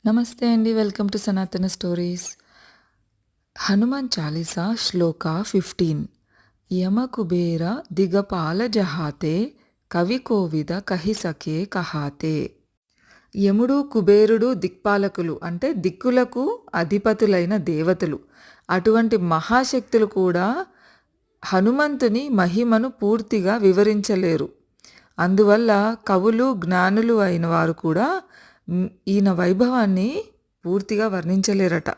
నమస్తే అండి. Welcome to సనాతన స్టోరీస్. హనుమాన్ చాలీసా శ్లోక 15. యమ కుబేర దిగపాల జహాతే కవి కోవిద కహి సకే కహాతే. యముడు కుబేరుడు దిక్పాలకులు అంటే దిక్కులకు అధిపతులైన దేవతలు. అటువంటి మహాశక్తులు కూడా హనుమంతుని మహిమను పూర్తిగా వివరించలేరు. అందువల్ల కవులు జ్ఞానులు అయిన వారు కూడా ఈయన వైభవాన్ని పూర్తిగా వర్ణించలేరట.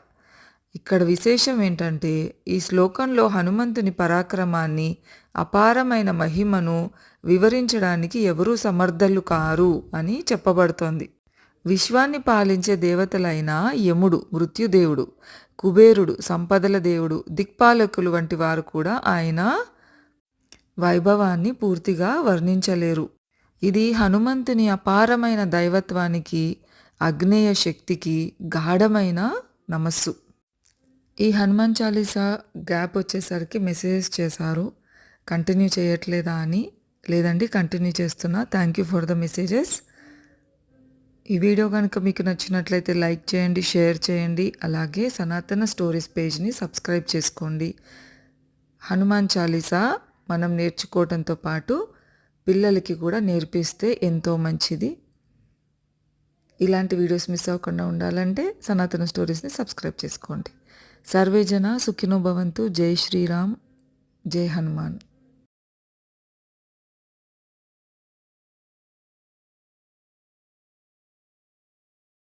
ఇక్కడ విశేషం ఏంటంటే ఈ శ్లోకంలో హనుమంతుని పరాక్రమాన్ని, అపారమైన మహిమను వివరించడానికి ఎవరూ సమర్థులు కారు అని చెప్పబడుతోంది. విశ్వాన్ని పాలించే దేవతలైన యముడు మృత్యుదేవుడు, కుబేరుడు సంపదల దేవుడు, దిక్పాలకులు వంటి వారు కూడా ఆయన వైభవాన్ని పూర్తిగా వర్ణించలేరు. ఇది హనుమంతుని అపారమైన దైవత్వానికి, అగ్నేయ శక్తికి గాఢమైన నమస్సు. ఈ హనుమాన్ చాలీసా గ్యాప్ వచ్చేసరికి మెసేజ్ చేశారు, కంటిన్యూ చేయట్లేదా అని. లేదండి, కంటిన్యూ చేస్తున్నా. Thank you for the messages. ఈ వీడియో కనుక మీకు నచ్చినట్లయితే లైక్ చేయండి, షేర్ చేయండి. అలాగే సనాతన స్టోరీస్ పేజ్ని సబ్స్క్రైబ్ చేసుకోండి. హనుమాన్ చాలీసా మనం నేర్చుకోవడంతో పాటు పిల్లలకి కూడా నేర్పిస్తే ఎంతో మంచిది. ఇలాంటి వీడియోస్ మిస్ అవ్వకుండా ఉండాలంటే సనాతన స్టోరీస్ని సబ్స్క్రైబ్ చేసుకోండి. సర్వే జన సుఖినో భవంతు. జై శ్రీరామ్, జై హనుమాన్.